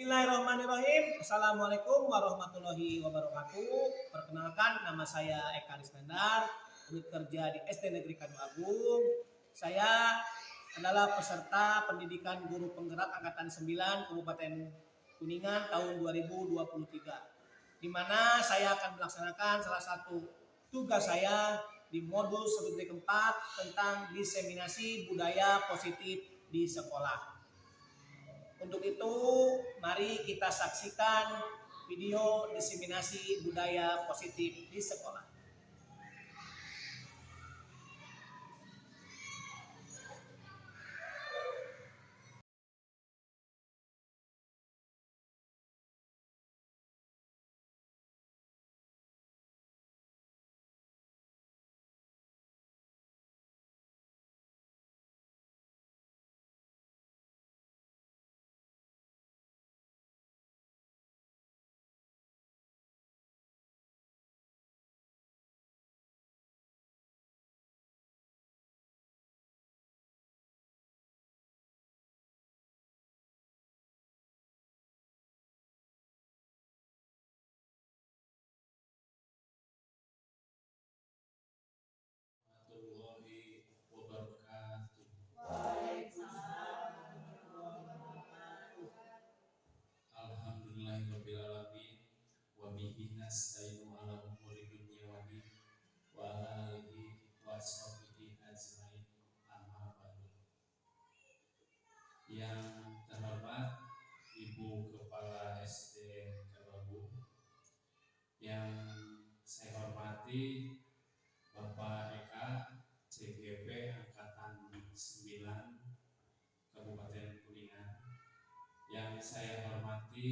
Bismillahirrahmanirrahim. Assalamualaikum warahmatullahi wabarakatuh. Perkenalkan, nama saya Eka Rizkandar, unit kerja di SD Negeri Kanu Agung. Saya adalah peserta pendidikan guru penggerak angkatan 9 Kabupaten Kuningan tahun 2023. Di mana saya akan melaksanakan salah satu tugas saya di modul studi keempat tentang diseminasi budaya positif di sekolah. Untuk itu, mari kita saksikan video diseminasi budaya positif di sekolah. Alhamdulillahirrabbilalamin wa bihi nasta'inu ala umuri dunya wa din wa ala alihi wa sahbihi ajmain, amma ba'du. Yang terhormat Ibu Kepala SD Kababu, yang saya hormati Bapak Eka CGP Angkatan 9 Kabupaten Kuningan, yang saya hormati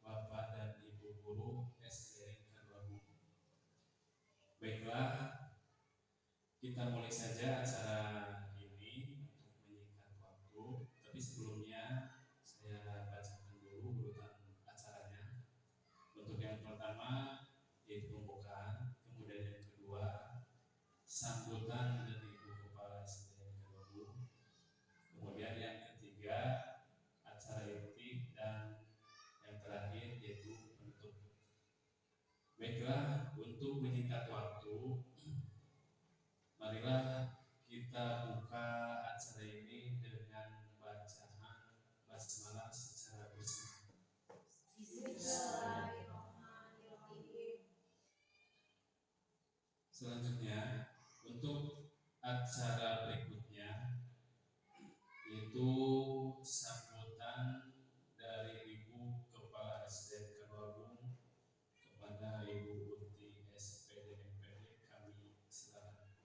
Bapak dan Ibu Guru SD Kababu. Baiklah, kita mulai saja acara ini untuk menyingkat waktu. Tapi sebelumnya saya bacakan dulu urutan acaranya. Untuk yang pertama yaitu pembukaan, kemudian yang kedua sambutan dari Ibu Kepala SD Kababu, kemudian yang ketiga acara inti, dan yang terakhir yaitu penutup. Baiklah, untuk menyingkat waktu, marilah kita buka acara ini dengan bacaan basmalah secara bersama. Selanjutnya, untuk acara berikutnya yaitu sambutan dari Ibu Kepala SD Kababu kepada Ibu Unti SPD MPD. Kami silakan.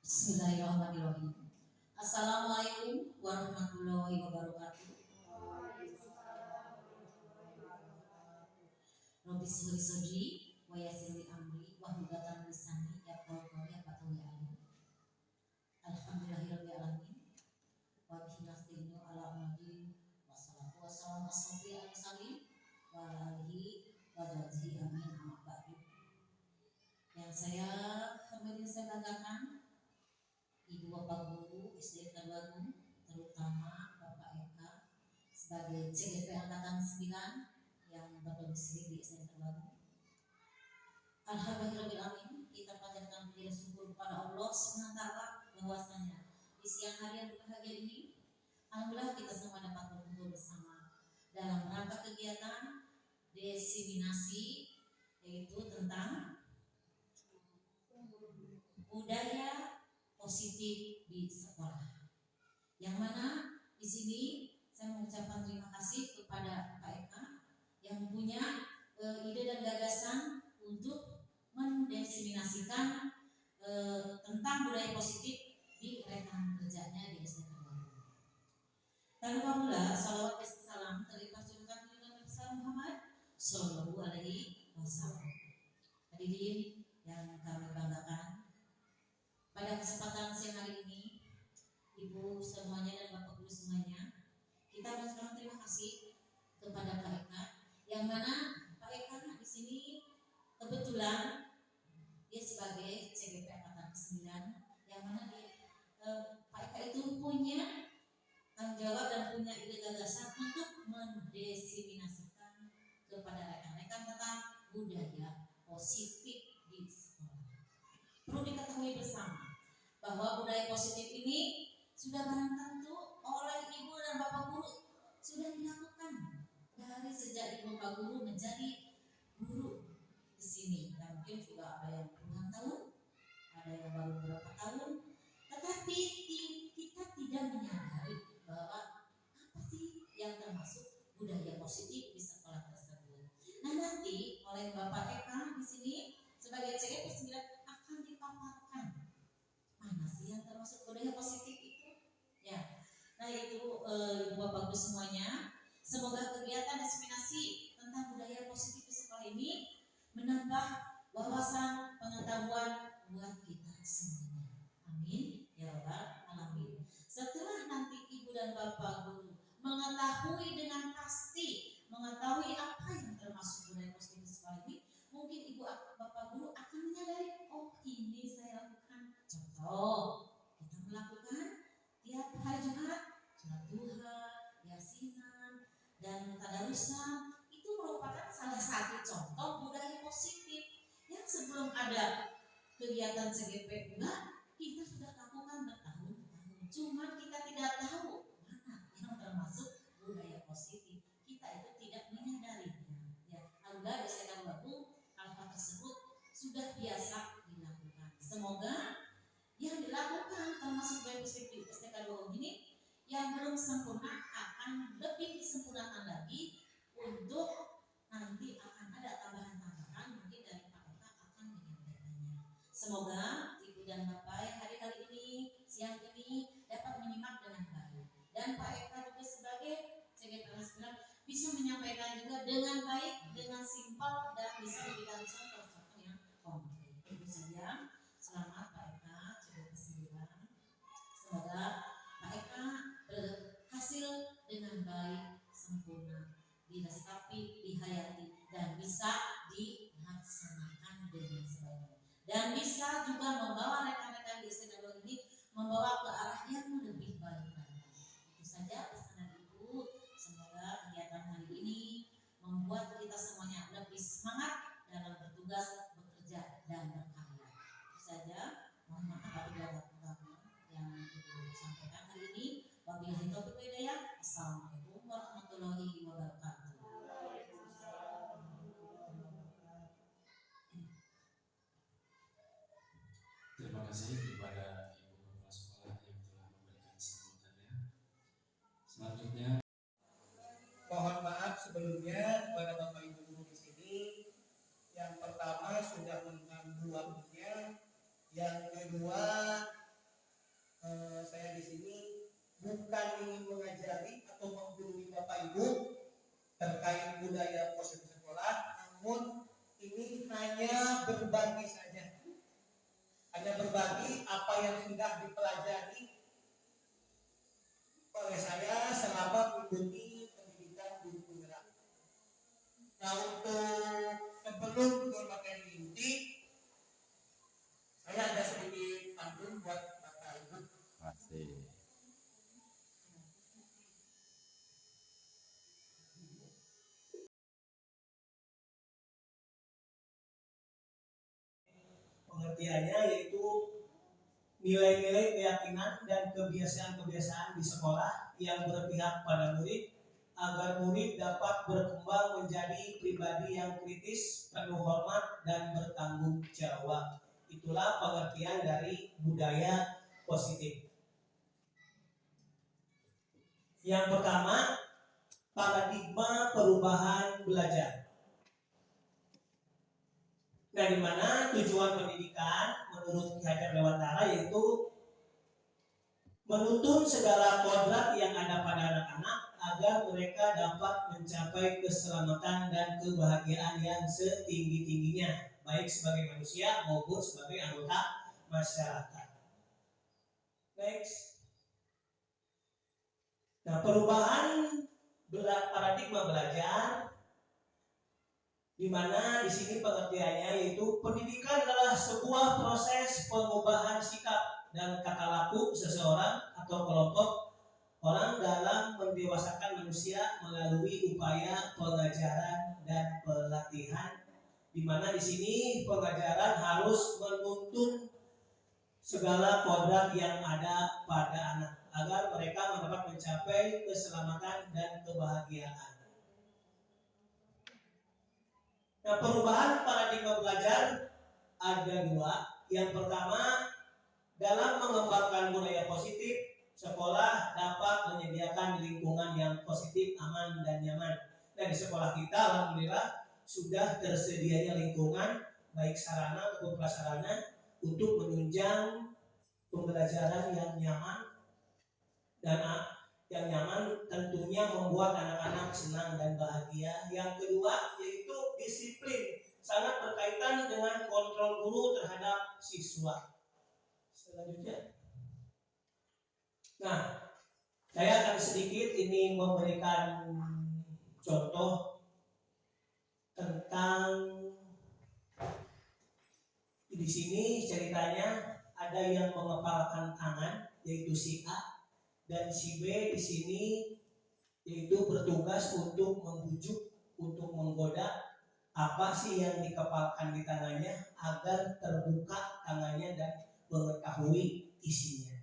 Bismillahirrahmanirrahim. Assalamualaikum warahmatullahi wabarakatuh. Rabbi sholli sodri wa yassir li amri wahlul lisani yafqahu qawli yafqahu alim. Alhamdulillahirabbil alamin. Wa bihi nasta'inu ala umuri wassalatu wassalamu ala salim wa ala alihi wa sahbihi amin, amma ba'du. Yang saya banggakan Ibu Bapak Guru SD Kababu, terutama Bapak Eka sebagai CGP Angkatan 9 yang berdomisili di SD Kababu. Alhamdulillahirrahmanirrahim, kita panjatkan puji syukur kepada Allah SWT bahwasanya di siang hari yang berbahagia ini, alhamdulillah kita semua dapat berkumpul bersama dalam rangka kegiatan diseminasi, yaitu tentang budaya positif di sekolah. Yang mana di sini saya mengucapkan terima kasih kepada Pak Eka yang punya ide dan gagasan untuk mendiseminasikan tentang budaya positif di rekan kerjanya di SD Kababu. Tanpa pula salawat dan salam terlimpahkan dengan Nabi Muhammad Sallallahu Alaihi Wasallam. Hadirin yang kami banggakan, pada kesempatan siang hari ini, Ibu semuanya dan Bapak Guru semuanya, kita mengucapkan terima kasih kepada Pak Eka, yang mana Pak Eka di sini kebetulan dia sebagai CGP Angkatan 9, yang mana Pak Eka itu punya positif ini sudah barang tentu oleh ibu dan bapak guru sudah dilakukan dari sejak ibu bapak guru menjadi guru di sini. Dan mungkin juga ada yang puluhan tahun, ada yang baru beberapa tahun, tetapi kita tidak menyadari bahwa apa sih yang termasuk budaya positif di sekolah tersebut. Nah, nanti oleh Bapak Eka di sini sebagai CEP 9 akan dipaparkan mana sih yang termasuk budaya positif itu. Ya, nah itu Bapak Ibu semuanya, semoga kegiatan diseminasi tentang budaya positif di sekolah ini menambah wawasan pengetahuan buat kita semuanya. Amin ya rabbal alamin. Setelah nanti ibu dan bapak guru mengetahui dengan pasti, mengetahui apa yang termasuk budaya positif di sekolah ini, mungkin ibu bapak guru akan menyadari, oh ini saya lakukan. Contoh, kita melakukan tiap hari Jumat sholat duha, yasinan, dan tadarusan. Itu merupakan salah satu contoh budaya positif yang sebelum ada kegiatan CGP juga kita sudah lakukan bertahun-tahun. Cuma kita tidak tahu mana yang termasuk budaya positif. Kita itu tidak menyadarinya. Ya, alhamdulillah saya baru hal-hal tersebut sudah biasa dilakukan. Semoga yang dilakukan termasuk budaya positif STK 2 ini yang belum sempurna akan lebih disempurnakan lagi untuk nanti akan ada tambahan-tambahan mungkin dari Pak Eka akan menyampaikannya. Semoga ibu dan bapak hari-hari ini siang ini dapat menyimak dengan baik dan Pak Eka juga sebagai CGP 9 bisa menyampaikan juga dengan baik, dengan simpel dan bisa diberikan contoh-contoh yang konkret. Itu saja. Selamat Pak Eka CGP 9. Semoga Pak Eka berhasil dengan baik, sempurna, diresapi, dihayati, dan bisa dilaksanakan dengan sebaik-baiknya. Dan bisa juga membawa rekan-rekan di STK ini membawa ke arah yang lebih baik lagi. Itu saja pesanan Ibu. Semoga kegiatan hari ini membuat kita semuanya lebih semangat dalam bertugas, bekerja, dan berkarya. Itu saja. Mohon maaf apabila ada kurang yang Ibu sampaikan hari ini. Wabillahi taufiq wal hidayah. Assalamualaikum warahmatullahi wabarakatuh. Terima kasih kepada Ibu Kepala Sekolah yang telah memberikan sambutannya. Selanjutnya, Mohon maaf sebelumnya kepada Bapak Ibu guru di sini. Yang pertama sudah mengganggu waktunya. Yang kedua, saya di sini bukan ingin mengajari atau menggurui Bapak Ibu terkait budaya positif sekolah, namun ini hanya berbagi saja. Hanya berbagi apa yang sudah dipelajari oleh saya selama mengikuti pendidikan guru penggerak. Nah, untuk sebelum ke materi inti, saya ada sedikit pantun buat Bapak Ibu. Masih. Pengertiannya yaitu nilai-nilai keyakinan dan kebiasaan-kebiasaan di sekolah yang berpihak pada murid agar murid dapat berkembang menjadi pribadi yang kritis, penuh hormat, dan bertanggung jawab. Itulah pengertian dari budaya positif. Yang pertama, paradigma perubahan belajar. Nah, di mana tujuan pendidikan menurut Ki Hajar Dewantara yaitu menuntun segala kodrat yang ada pada anak-anak agar mereka dapat mencapai keselamatan dan kebahagiaan yang setinggi-tingginya, baik sebagai manusia maupun sebagai anggota masyarakat. Next. Nah, perubahan paradigma belajar, di mana di sini pengertiannya yaitu pendidikan adalah sebuah proses pengubahan sikap dan kata laku seseorang atau kelompok orang dalam mendewasakan manusia melalui upaya pengajaran dan pelatihan, di mana di sini pengajaran harus menuntun segala kodrat yang ada pada anak agar mereka dapat mencapai keselamatan dan kebahagiaan. Nah, perubahan paradigma belajar ada dua. Yang pertama, dalam mengembangkan budaya positif, sekolah dapat menyediakan lingkungan yang positif, aman, dan nyaman. Nah, di sekolah kita alhamdulillah sudah tersedianya lingkungan baik sarana maupun prasarana untuk menunjang pembelajaran yang nyaman dan yang nyaman tentunya membuat anak-anak senang dan bahagia. Yang kedua yaitu disiplin, sangat berkaitan dengan kontrol guru terhadap siswa. Selanjutnya, nah, saya akan sedikit ini memberikan contoh tentang di sini ceritanya ada yang mengepalkan tangan yaitu si A dan si B di sini yaitu bertugas untuk membujuk, untuk menggoda apa sih yang dikepalkan di tangannya agar terbuka tangannya dan mengetahui isinya.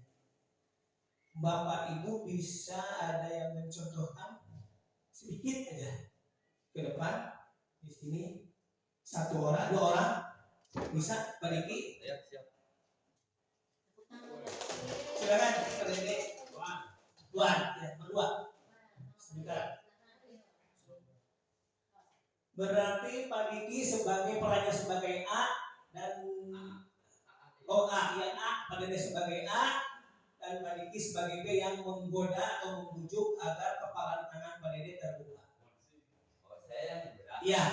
Bapak Ibu bisa ada yang mencontohkan sedikit aja ke depan di sini, satu orang, dua orang bisa, Pak Diki? Ya, siap. Silakan, Pak Diki. Tuan, ya, berdua. Sebentar. Berarti Pak Diki sebagai perannya sebagai A dan A, ya A, Pak Dede sebagai A dan Pak Diki sebagai B yang menggoda atau membujuk agar kepalan tangan Pak Dede terbuka. Oh, saya yang berat. Iya,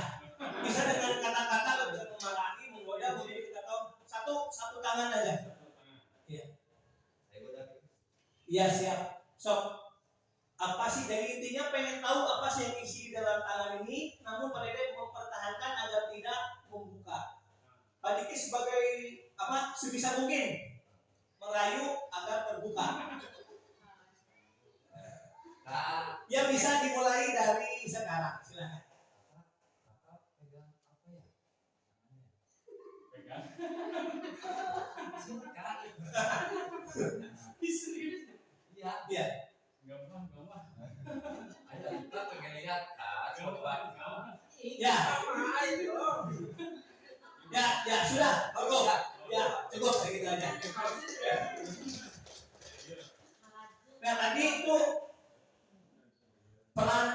bisa dengan kata-kata, bisa memarahi, menggoda, membujuk atau satu tangan aja. Iya. Saya berat. Iya siap. Sok. Apa sih, dari intinya pengen tahu apa sih yang isi di dalam tangan ini, namun Pak Dede mempertahankan agar tidak membuka. Pak Diki sebagai apa sebisa mungkin merayu agar terbuka. Nah, Ya bisa dimulai dari sekarang, silakan. Kakak pegang apa ya? Pegang. Sekarang. Iya. Iya. Gampang. Ayo kita pengen lihat kan, coba. Ya. Ya, sudah. Cukup. Ya, cukup segitu aja. Nah, tadi itu peran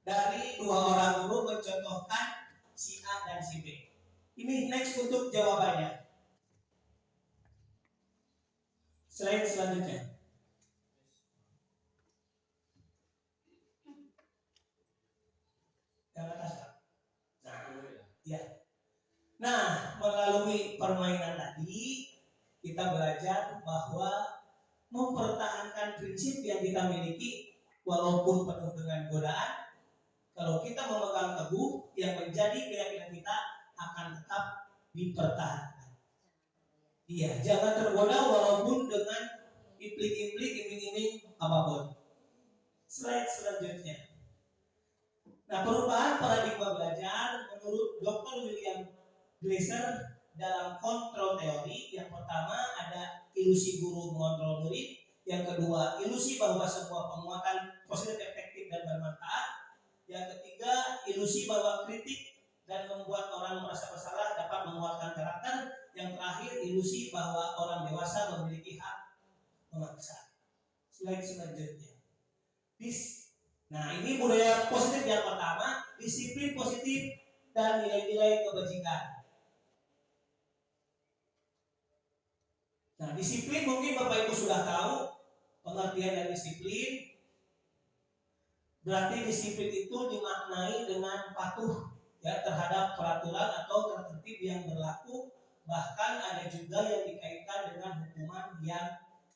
dari dua orang guru mencontohkan si A dan si B. Ini next untuk jawabannya. Slide selanjutnya. Yang atas. Nah, melalui permainan tadi kita belajar bahwa mempertahankan prinsip yang kita miliki walaupun penuh dengan godaan, kalau kita memegang teguh yang menjadi keyakinan kita akan tetap dipertahankan. Iya, jangan tergoda walaupun dengan implik-implik, iming-iming apapun. Slide selanjutnya. Nah, perubahan paradigma belajar menurut Dr. William Glasser dalam kontrol teori, yang pertama ada ilusi guru mengontrol murid, yang kedua ilusi bahwa sebuah penguatan positif efektif dan bermanfaat, yang ketiga ilusi bahwa kritik dan membuat orang merasa bersalah dapat menguatkan karakter, yang terakhir ilusi bahwa orang dewasa memiliki hak memaksa. Slide selanjutnya. Nah, ini budaya positif yang pertama, disiplin positif dan nilai-nilai kebajikan. Nah, disiplin mungkin Bapak Ibu sudah tahu pengertian dari disiplin. Berarti disiplin itu dimaknai dengan patuh ya terhadap peraturan atau tertib yang berlaku, bahkan ada juga yang dikaitkan dengan hukuman yang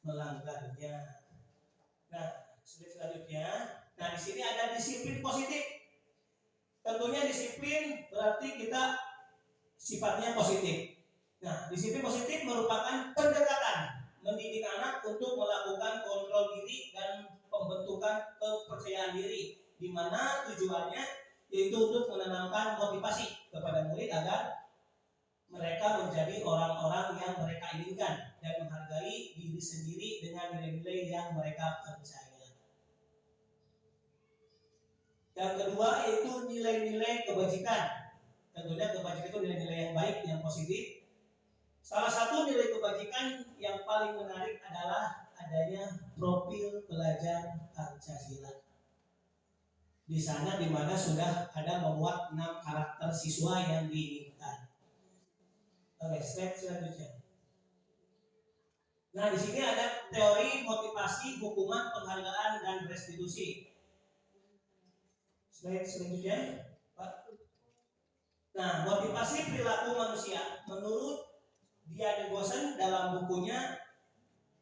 melanggarnya. Nah, selanjutnya, nah di sini ada disiplin positif. Tentunya disiplin berarti kita sifatnya positif. Nah, disiplin positif merupakan pendekatan mendidik anak untuk melakukan kontrol diri dan pembentukan kepercayaan diri, di mana tujuannya yaitu untuk menanamkan motivasi kepada murid agar mereka menjadi orang-orang yang mereka inginkan. dan menghargai diri sendiri dengan nilai-nilai yang mereka percaya. Yang kedua yaitu nilai-nilai kebajikan. Tentunya kebajikan itu nilai-nilai yang baik, yang positif. Salah satu nilai kebajikan yang paling menarik adalah adanya profil pelajar Pancasila. Di sana di mana sudah ada memuat 6 karakter siswa yang diinginkan. Oke, slide selanjutnya. Nah, di sini ada teori motivasi, hukuman, penghargaan, dan restitusi. Slide selanjutnya, Pak. Nah, motivasi perilaku manusia menurut Diane Gosen dalam bukunya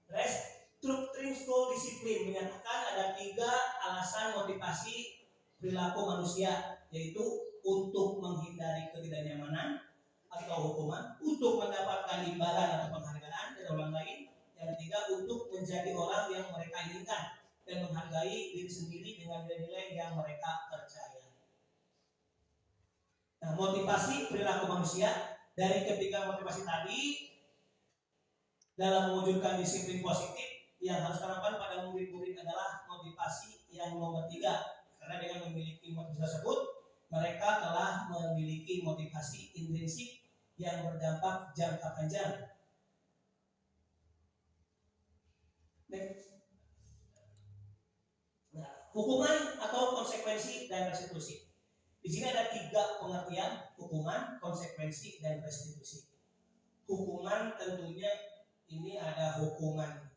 Restructuring School Discipline menyatakan ada 3 alasan motivasi perilaku manusia, yaitu untuk menghindari ketidaknyamanan atau hukuman, untuk mendapatkan imbalan atau penghargaan dari orang lain, yang ketiga untuk menjadi orang yang mereka inginkan dan menghargai diri sendiri dengan nilai-nilai yang mereka percaya. Nah, motivasi perilaku manusia dari ketiga motivasi tadi dalam mewujudkan disiplin positif yang harus dilakukan pada murid-murid adalah motivasi yang nomor 3. Karena dengan memiliki motivasi tersebut, mereka telah memiliki motivasi intrinsik yang berdampak jangka panjang. Nah, hukuman atau konsekuensi dan restitusi. Di sini ada 3 pengertian: hukuman, konsekuensi, dan restitusi. Hukuman tentunya ini ada hukuman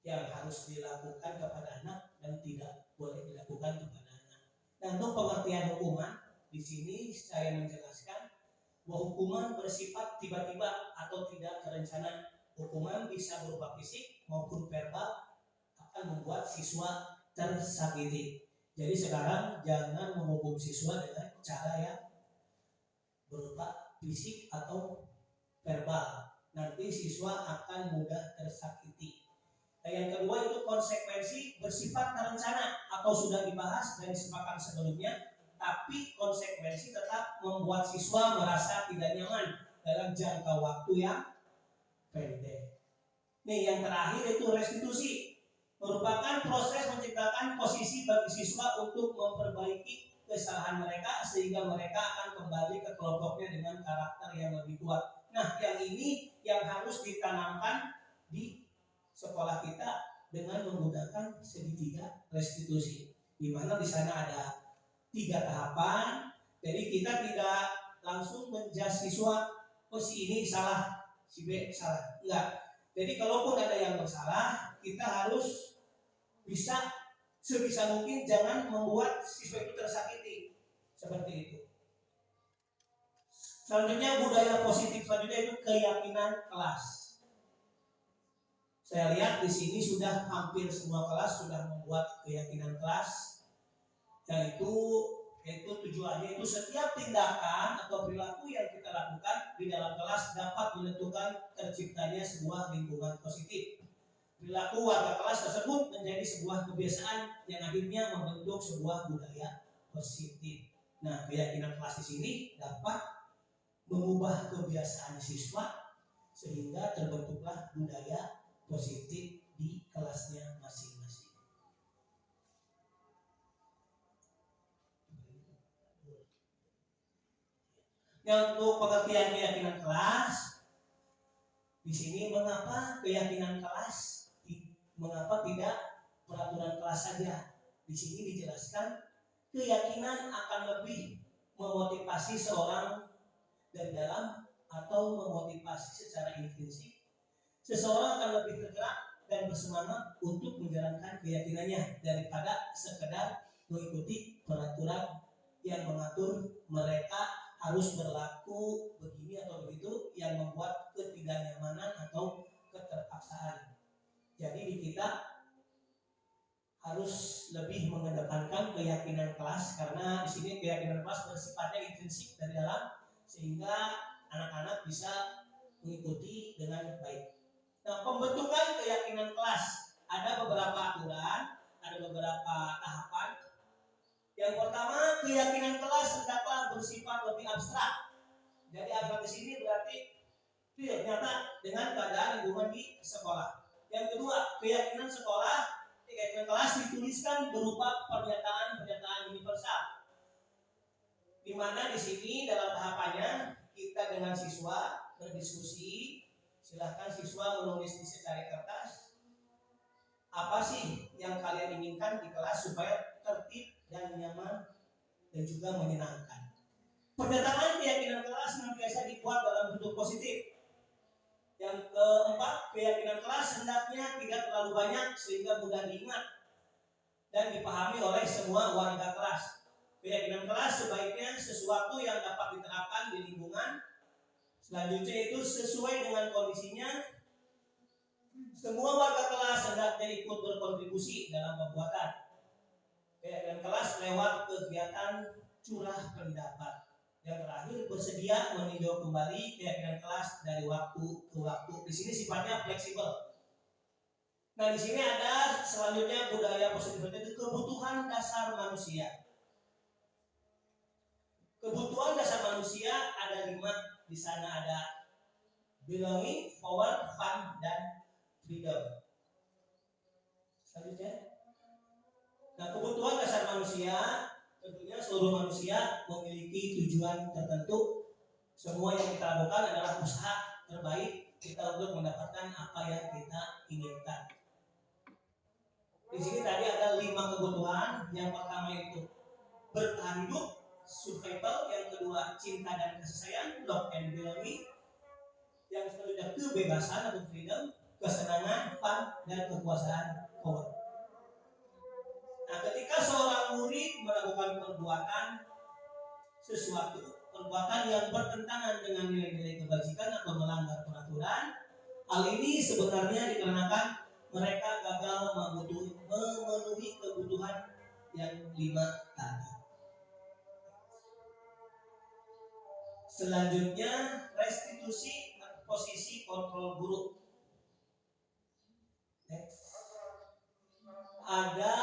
yang harus dilakukan kepada anak dan tidak boleh dilakukan kepada anak. Dan untuk pengertian hukuman, di sini saya menjelaskan bahwa hukuman bersifat tiba-tiba atau tidak terencana. Hukuman bisa berupa fisik maupun verbal, akan membuat siswa tersakiti. Jadi sekarang jangan menghukum siswa dengan cara yang berupa fisik atau verbal. Nanti siswa akan mudah tersakiti. Nah, yang kedua itu konsekuensi bersifat terencana atau sudah dibahas dan disepakati sebelumnya, tapi konsekuensi tetap membuat siswa merasa tidak nyaman dalam jangka waktu yang pendek. Nih, yang terakhir itu restitusi, merupakan proses menciptakan posisi bagi siswa untuk memperbaiki kesalahan mereka sehingga mereka akan kembali ke kelompoknya dengan karakter yang lebih kuat. Nah, yang ini yang harus ditanamkan di sekolah kita dengan menggunakan segitiga restitusi, di mana di sana ada 3 tahapan. Jadi kita tidak langsung menjudge siswa, oh si ini salah, si B salah, enggak. Jadi kalaupun ada yang bersalah, kita harus bisa sebisa mungkin jangan membuat siswa itu tersakiti, seperti itu. Selanjutnya budaya positif selanjutnya itu keyakinan kelas. Saya lihat di sini sudah hampir semua kelas sudah membuat keyakinan kelas, yaitu tujuannya itu setiap tindakan atau perilaku yang kita lakukan di dalam kelas dapat menentukan terciptanya sebuah lingkungan positif. Perilaku warga kelas tersebut menjadi sebuah kebiasaan yang akhirnya membentuk sebuah budaya positif. Nah, keyakinan kelas di sini dapat mengubah kebiasaan siswa sehingga terbentuklah budaya positif di kelasnya masing-masing. Yang untuk pengertian keyakinan kelas, di sini mengapa keyakinan kelas, mengapa tidak peraturan kelas saja? Di sini dijelaskan keyakinan akan lebih memotivasi seorang dari dalam atau memotivasi secara intrinsik. Seseorang akan lebih tergerak dan bersemangat untuk menjalankan keyakinannya daripada sekedar mengikuti peraturan yang mengatur mereka harus berlaku begini atau begitu yang membuat ketidaknyamanan atau keterpaksaan. Jadi di kita harus lebih mengedepankan keyakinan kelas, karena di sini keyakinan kelas bersifatnya intrinsik dari dalam sehingga anak-anak bisa mengikuti dengan baik. Nah, pembentukan keyakinan kelas ada beberapa aturan, ada beberapa tahapan. Yang pertama, keyakinan kelas hendaklah bersifat lebih abstrak. Jadi abstrak di sini berarti Ternyata dengan keadaan lingkungan di sekolah. Yang kedua, keyakinan sekolah, keyakinan kelas dituliskan berupa pernyataan-pernyataan universal. Di mana di sini dalam tahapannya kita dengan siswa berdiskusi. Silahkan siswa menulis di secari kertas apa sih yang kalian inginkan di kelas supaya tertib dan nyaman dan juga menyenangkan. Pernyataan keyakinan kelas senantiasa dibuat dalam bentuk positif. Yang keempat, keyakinan kelas hendaknya tidak terlalu banyak sehingga mudah diingat dan dipahami oleh semua warga kelas. Keyakinan kelas sebaiknya sesuatu yang dapat diterapkan di lingkungan. Selanjutnya itu sesuai dengan kondisinya. Semua warga kelas hendaknya ikut berkontribusi dalam pembuatan keyakinan kelas lewat kegiatan curah pendapat. Yang terakhir, bersedia meninjau kembali keyakinan kelas dari waktu ke waktu. Di sini sifatnya fleksibel. Nah, di sini ada selanjutnya budaya positif itu kebutuhan dasar manusia. Kebutuhan dasar manusia ada 5. Di sana ada belonging, power, fun, dan freedom. Selanjutnya, nah kebutuhan dasar manusia tentunya seluruh manusia memiliki tujuan tertentu. Semua yang kita lakukan adalah usaha terbaik kita untuk mendapatkan apa yang kita inginkan. Di sini tadi ada 5 kebutuhan. Yang pertama itu bertahan hidup, survival. Yang kedua cinta dan kasih sayang, love and belonging. Yang selanjutnya kebebasan atau freedom, kesenangan, fun, dan kekuasaan, power. Nah, ketika seorang murid melakukan perbuatan yang bertentangan dengan nilai-nilai kebajikan atau melanggar peraturan, hal ini sebenarnya dikarenakan mereka gagal memenuhi kebutuhan yang 5 tadi. Selanjutnya, restitusi posisi kontrol guru. Next. Ada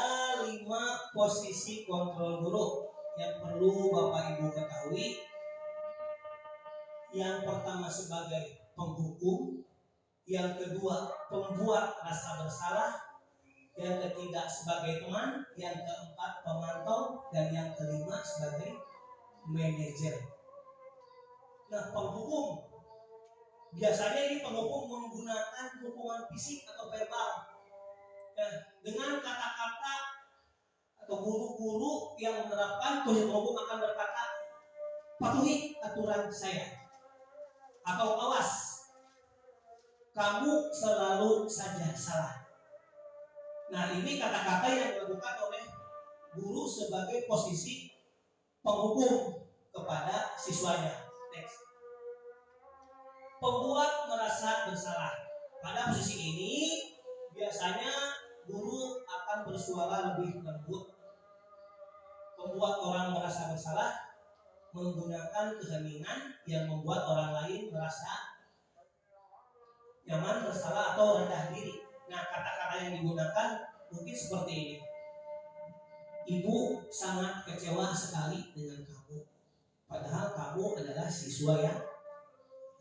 5 posisi kontrol guru yang perlu Bapak Ibu ketahui. Yang pertama sebagai penghukum, yang kedua pembuat rasa bersalah, yang ketiga sebagai teman, yang keempat pemantau, dan yang kelima sebagai manajer. Nah, penghukum biasanya ini penghukum menggunakan hukuman fisik atau verbal. Nah, dengan kata-kata atau guru-guru yang menerapkan penghukum akan berkata, patuhi aturan saya, atau awas, kamu selalu saja salah. Nah, ini kata-kata yang dilakukan oleh guru sebagai posisi penghukum kepada siswanya. Next. Pembuat merasa bersalah. Pada posisi ini biasanya guru akan bersuara lebih lembut. Membuat orang merasa bersalah menggunakan keheningan yang membuat orang lain merasa nyaman, bersalah, atau rendah diri. Nah, kata-kata yang digunakan mungkin seperti ini. Ibu sangat kecewa sekali dengan kamu, padahal kamu adalah siswa yang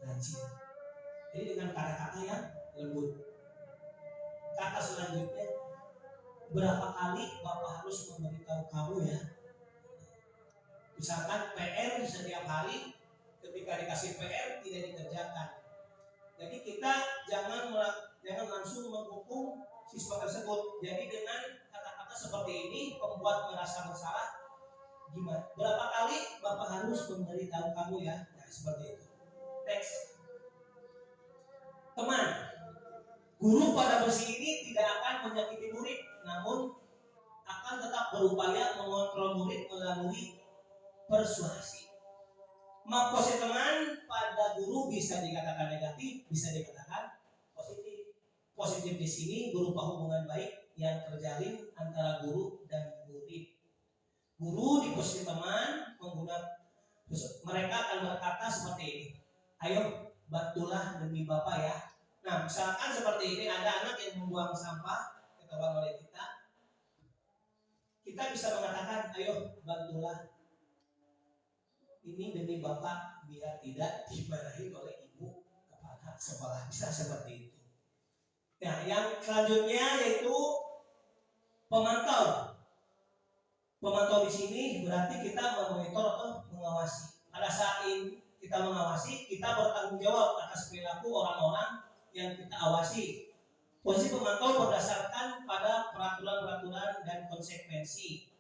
rajin. Jadi dengan kata-kata yang lembut. Kata selanjutnya, berapa kali Bapak harus memberitahu kamu ya? Misalkan PR setiap hari, ketika dikasih PR tidak dikerjakan. Jadi kita jangan langsung menghukum siswa tersebut. Jadi dengan kata-kata seperti ini, pembuat merasa bersalah. Gimana? Berapa kali Bapak harus memberitahu kamu ya? Nah, seperti itu. Next. Teman, guru pada posisi ini tidak akan menyakiti murid, namun akan tetap berupaya mengontrol murid melalui persuasi. Posisi teman pada guru bisa dikatakan negatif, bisa dikatakan positif. Positif di sini berupa hubungan baik yang terjalin antara guru dan murid. Guru di posisi teman mereka akan berkata seperti ini. Ayo bantulah demi Bapak ya. Nah, misalkan seperti ini, ada anak yang membuang sampah ketahuan oleh kita. Kita bisa mengatakan, ayo bantulah ini demi Bapak biar tidak dimarahi oleh ibu kepala. sekolah, bisa seperti itu. Nah, yang selanjutnya yaitu pemantau. Pemantau di sini berarti kita memonitor atau mengawasi. Pada saat ini kita mengawasi, kita bertanggung jawab atas perilaku orang-orang yang kita awasi. Posisi pemantau berdasarkan pada peraturan-peraturan dan konsekuensi.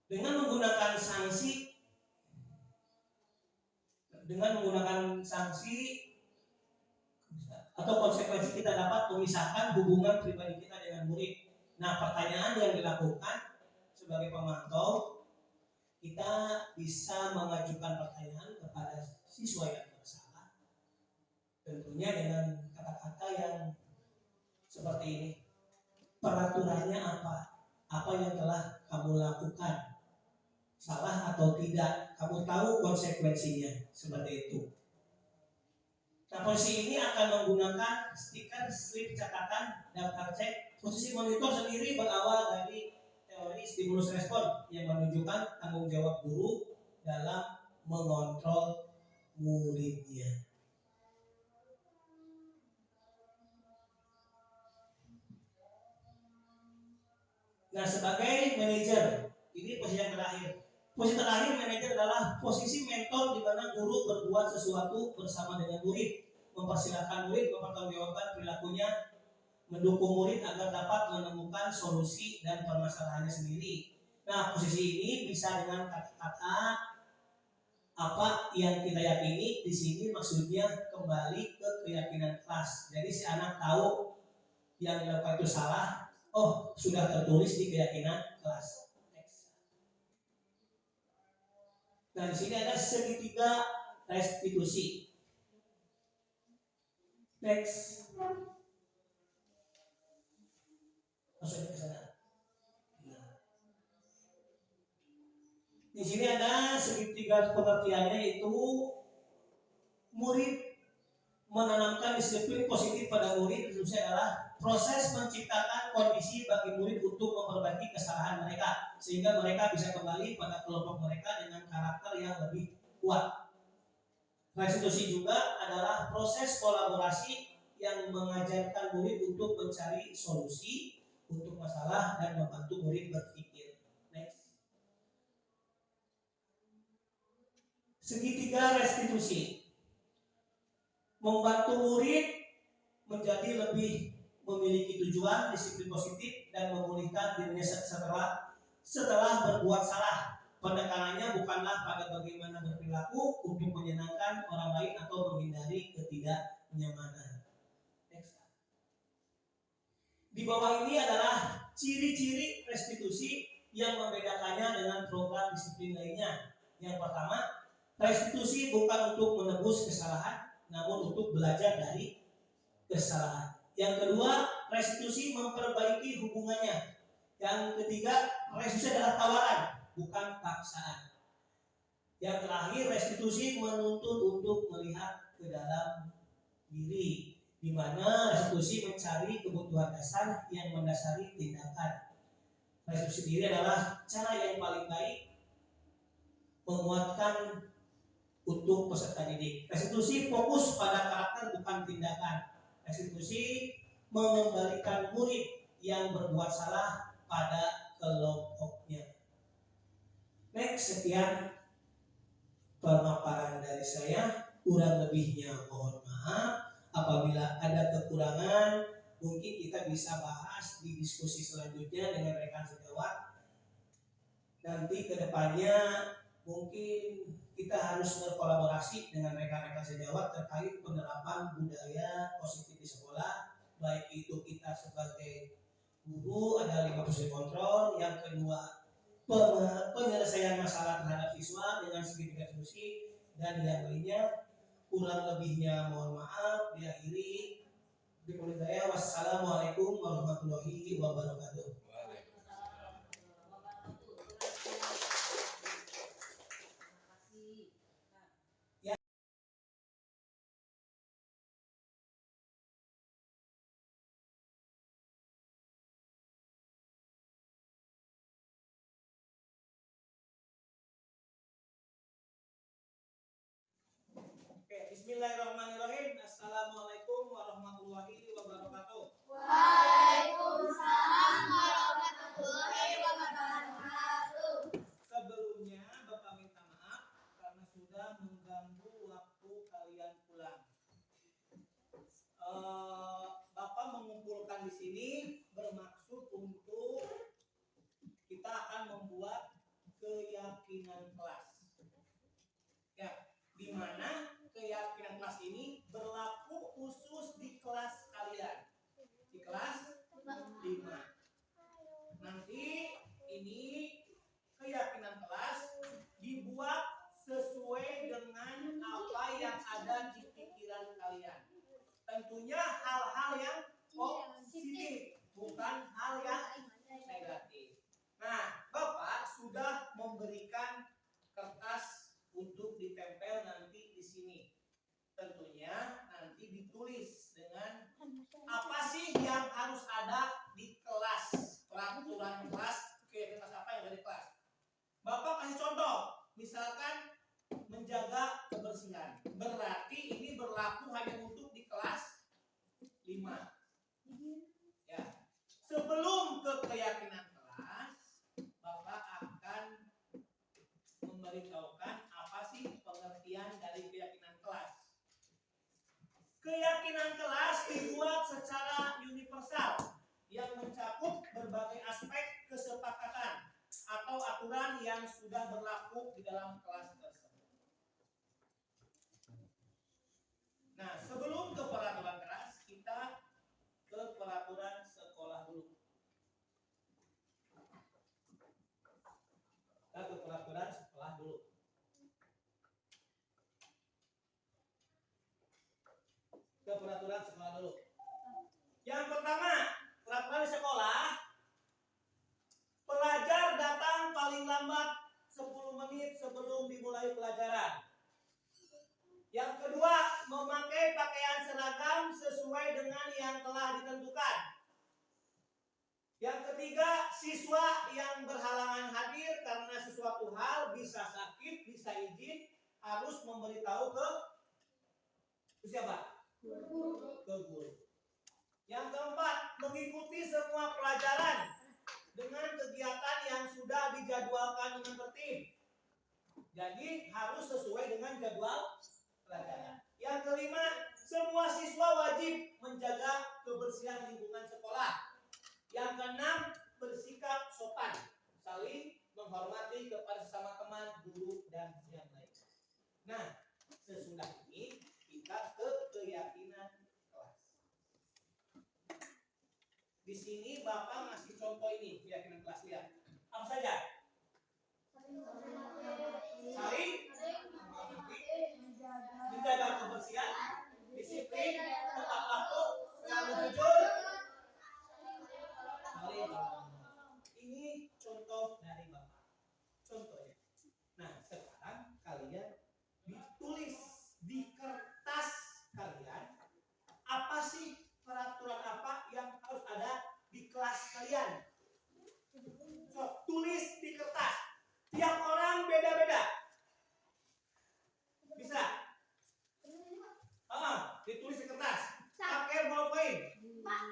Dengan menggunakan sanksi atau konsekuensi kita dapat memisahkan hubungan pribadi kita dengan murid. Nah, pertanyaan yang dilakukan sebagai pemantau, kita bisa mengajukan pertanyaan kepada siswa yang bersalah, tentunya dengan kata-kata yang seperti ini. Peraturannya apa? Apa yang telah kamu lakukan? Salah atau tidak? Kamu tahu konsekuensinya, seperti itu. Nah, posisi ini akan menggunakan stiker, slip catatan, daftar cek. Posisi monitor sendiri berawal dari teori stimulus respon yang menunjukkan tanggung jawab guru dalam mengontrol muridnya. Nah, sebagai manajer, ini posisi yang terakhir. Posisi terakhir manajer adalah posisi mentor di mana guru berbuat sesuatu bersama dengan murid, mempersilahkan murid mempertanggungjawabkan perilakunya, mendukung murid agar dapat menemukan solusi dan permasalahannya sendiri. Nah, posisi ini bisa dengan kata-kata apa yang kita yakini. Di sini maksudnya kembali ke keyakinan kelas. Jadi si anak tahu yang dilakukan itu salah. Oh, sudah tertulis di keyakinan kelas. Nah, di sini ada segitiga restitusi. Next. Maksudnya ke sana. Nah. Di sini ada segitiga pengertiannya, yaitu murid menanamkan disiplin positif pada murid. Khususnya adalah proses menciptakan kondisi bagi murid untuk memperbaiki kesalahan mereka, sehingga mereka bisa kembali pada kelompok mereka dengan karakter yang lebih kuat. Restitusi juga adalah proses kolaborasi yang mengajarkan murid untuk mencari solusi untuk masalah dan membantu murid berpikir. Next. Segitiga restitusi membantu murid menjadi lebih memiliki tujuan, disiplin positif, dan memulihkan dirinya setelah berbuat salah. Penekanannya bukanlah pada bagaimana berperilaku untuk menyenangkan orang lain atau menghindari ketidaknyamanan. Next. Di bawah ini adalah ciri-ciri restitusi yang membedakannya dengan program disiplin lainnya. Yang pertama, restitusi bukan untuk menebus kesalahan, namun untuk belajar dari kesalahan. Yang kedua, restitusi memperbaiki hubungannya. Yang ketiga, restitusi adalah tawaran, bukan paksaan. Yang terakhir, restitusi menuntut untuk melihat ke dalam diri, di mana restitusi mencari kebutuhan dasar yang mendasari tindakan. Restitusi diri adalah cara yang paling baik menguatkan untuk peserta didik. Restitusi fokus pada karakter bukan tindakan. Restitusi mengembalikan murid yang berbuat salah pada kelompoknya. Next, sekian pemaparan dari saya. Kurang lebihnya mohon maaf. Apabila ada kekurangan, mungkin kita bisa bahas di diskusi selanjutnya dengan rekan sejawat. Nanti kedepannya mungkin kita harus berkolaborasi dengan rekan-rekan sejawat terkait penerapan budaya positif di sekolah. Baik itu kita sebagai guru ada 5 kontrol, yang kedua penyelesaian masalah terhadap siswa dengan segitiga diskusi, dan yang lainnya. Kurang lebihnya mohon maaf. Diakhiri dengan saya, wassalamualaikum warahmatullahi wabarakatuh. Bismillahirrahmanirrahim. Assalamualaikum warahmatullahi wabarakatuh. Waalaikumsalam warahmatullahi wabarakatuh. Sebelumnya Bapak minta maaf karena sudah mengganggu waktu kalian pulang. Bapak mengumpulkan di sini bermaksud untuk kita akan membuat keyakinan kelas. Ya, di mana keyakinan kelas ini berlaku khusus di kelas kalian. Di kelas 5. Nanti ini keyakinan kelas dibuat sesuai dengan apa yang ada di pikiran kalian. Tentunya hal-hal yang positif, bukan hal yang negatif. Nah, Bapak sudah memberikan kertas untuk ditempel nanti di sini. Tentunya nanti ditulis dengan apa sih yang harus ada di kelas, peraturan kelas, kelas apa yang ada di kelas. Bapak kasih contoh, misalkan menjaga kebersihan. Berarti ini berlaku hanya untuk di kelas 5. Ya. Sebelum ke keyakinan kelas, Bapak akan memberitahukan apa sih pengertian dari keyakinan kelas. Keyakinan kelas dibuat secara universal yang mencakup berbagai aspek kesepakatan atau aturan yang sudah berlaku di dalam kelas tersebut. Nah, sebelum ke peraturan kelas, kita ke peraturan sekolah dulu. Kita ke peraturan sekolah dulu. Ke peraturan sekolah dulu. Yang pertama, peraturan di sekolah, pelajar datang paling lambat 10 menit sebelum dimulai pelajaran. Yang kedua, memakai pakaian seragam sesuai dengan yang telah ditentukan. Yang ketiga, siswa yang berhalangan hadir karena sesuatu hal, bisa sakit, bisa izin, harus memberitahu ke siapa? Ke guru. Yang keempat, mengikuti semua pelajaran dengan kegiatan yang sudah dijadwalkan dengan tertib. Jadi harus sesuai dengan jadwal pelajaran. Yang kelima, semua siswa wajib menjaga kebersihan lingkungan sekolah. Yang keenam, bersikap sopan, saling menghormati kepada sesama teman, guru, dan yang lain. Nah, sesudah ini kita ke keyakinan kelas. Di sini Bapak ngasih contoh ini keyakinan kelas, lihat. Apa saja? Saling menjaga kebersihan, disiplin, tepat waktu, selalu jujur. Ini contoh dari Bapak. Contohnya. Nah, sekarang kalian ditulis di kertas kalian apa sih peraturan apa yang harus ada di kelas kalian. So, tulis di kertas. Tiap orang beda-beda. Bisa? Ditulis di kertas. Pakai ballpoint. Pak,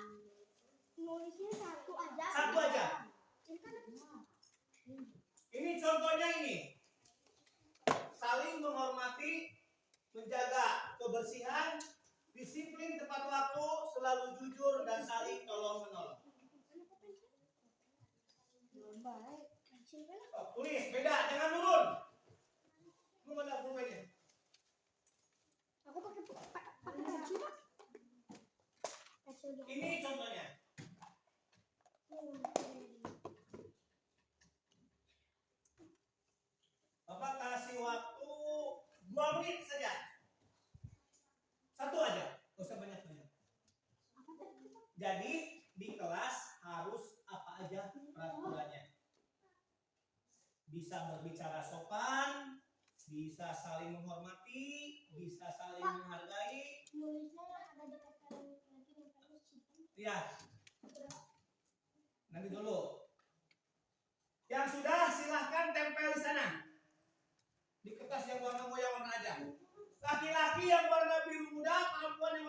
nulisnya satu aja. Satu aja. Ini contohnya ini. Saling menghormati, menjaga kebersihan, disiplin tepat waktu, selalu jujur dan saling tolong menolong. Tulis beda, jangan turun. Lu mana pulpennya? Aku pakai pensil, Pak. Ini contohnya. Bapak kasih waktu 2 menit saja. Satu aja, gak usah banyak-banyak. Jadi di kelas harus apa aja peraturannya. Bisa berbicara sopan, bisa saling menghormati, bisa saling menghargai. Nulisnya yang ada dekat kalian nanti. Iya. Nanti dulu. Yang sudah silahkan tempel di sana. Di kertas yang warna aja. Laki-laki yang warna biru muda, perempuan yang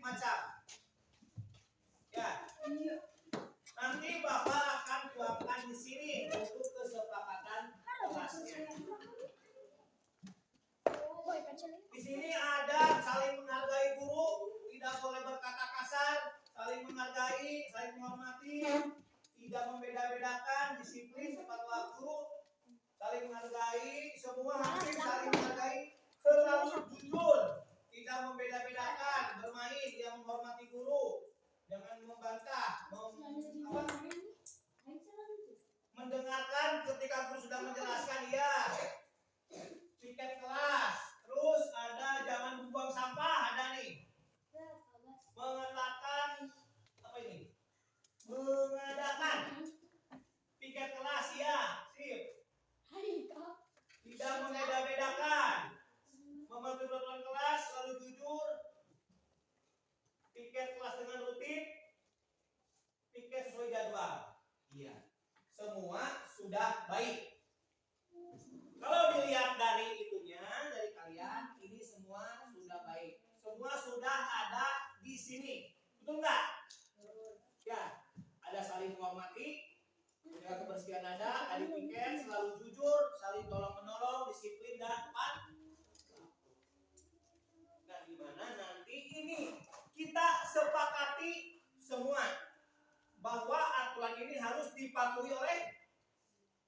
macam. Ya. Nanti Bapak akan tuangkan di sini untuk kesepakatan kelasnya. Di sini ada saling menghargai guru, tidak boleh berkata kasar, saling menghargai, saling menghormati, tidak membeda-bedakan, disiplin sepatu guru, saling menghargai, semua hakim saling menghargai, selalu jujur, tidak membeda-bedakan, bermain, dia menghormati guru, jangan membantah, mendengarkan ketika guru sudah menjelaskan, ya, piket kelas, terus ada jangan buang sampah, ada nih, mengatakan apa ini, mengadakan piket kelas, ya, sip. Tidak membeda-bedakan, mematuhi peraturan kelas, selalu jujur, piket kelas dengan rutin, piket sesuai jadwal. Iya, semua sudah baik. Kalau dilihat dari itunya, dari kalian, ini semua sudah baik. Semua sudah ada di sini, betul nggak? Ya, ada saling menghormati. Ya, kebersihan ada piket, selalu jujur, saling tolong menolong, disiplin dan tepat. Nah, di mana nanti ini kita sepakati semua bahwa aturan ini harus dipatuhi oleh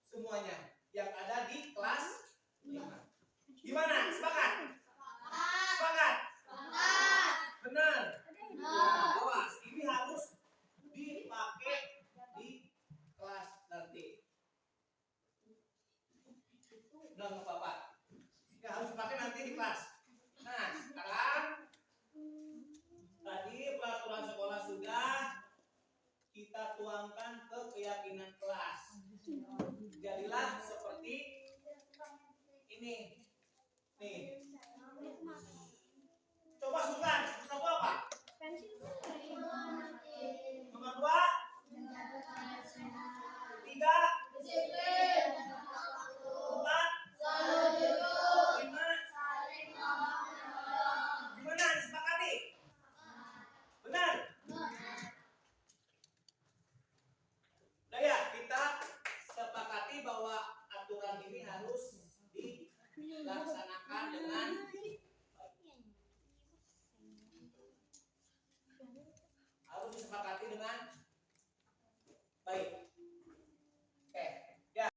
semuanya yang ada di kelas 5. Gimana? Sepakat? Sepakat? Benar? Awas, ini harus dipakai di kelas nanti. Udah nggak apa-apa. Ya, harus dipakai nanti di kelas. Nah, sekarang tadi peraturan sekolah sudah kita tuangkan ke keyakinan kelas. Jadilah seperti ini. Nih. Coba Sultan, satu apa? Nomor 2, 3, 4, 5. Gimana? Disepakati? Benar? Nah ya, kita sepakati bahwa aturan ini harus dilaksanakan dengan harus disepakati dengan baik. Oke, ya.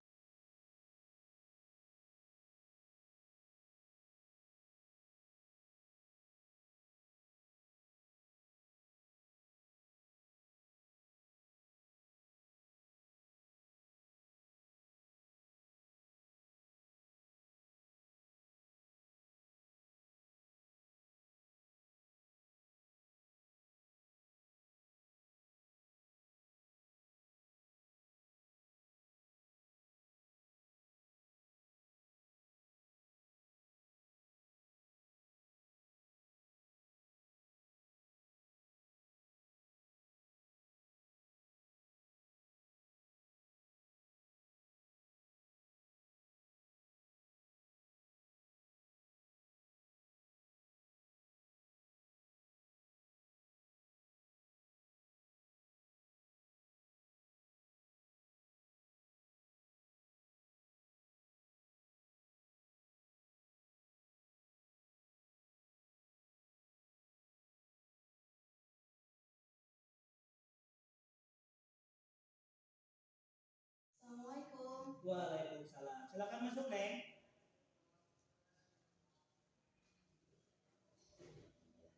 Assalamualaikum. Waalaikumsalam. Silakan masuk, Neng.